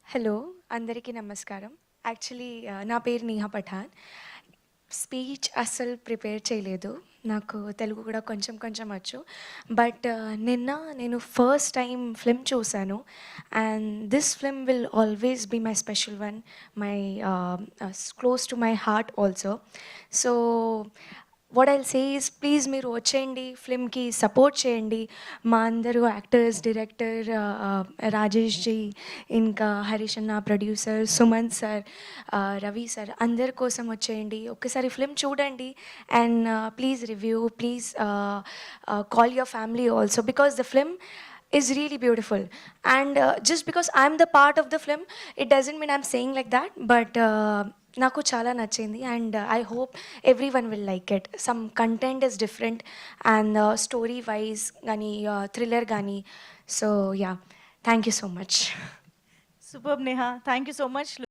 Hello! అందరికీ నమస్కారం. Actually నా పేరు నేహా పఠాన్. స్పీచ్ అస్సలు ప్రిపేర్ చేయలేదు. నాకు తెలుగు కూడా కొంచెం కొంచెం వచ్చు. బట్ నిన్న నేను ఫస్ట్ టైమ్ ఫిల్మ్ చూసాను. And this film will always be my special one. My close to my heart also. So what I'll say is please మీరు వచ్చేయండి, ఫిల్మ్‌కి సపోర్ట్ చేయండి. మా అందరూ యాక్టర్స్, డైరెక్టర్ రాజేష్ జీ, ఇంకా హరీష్ అన్న producer, Suman sir, Ravi sir అందరి కోసం వచ్చేయండి. ఒక్కసారి ఫిల్మ్ చూడండి and please review, please call your family also because the film is really beautiful. And just because I'm the part of the film, it doesn't mean I'm saying like that, but నాకు చాలా నచ్చింది and I hope every one will like it. Some content is different and story wise కానీ thriller కానీ. So yeah, thank you so much. Superb, Neha. Thank you so much.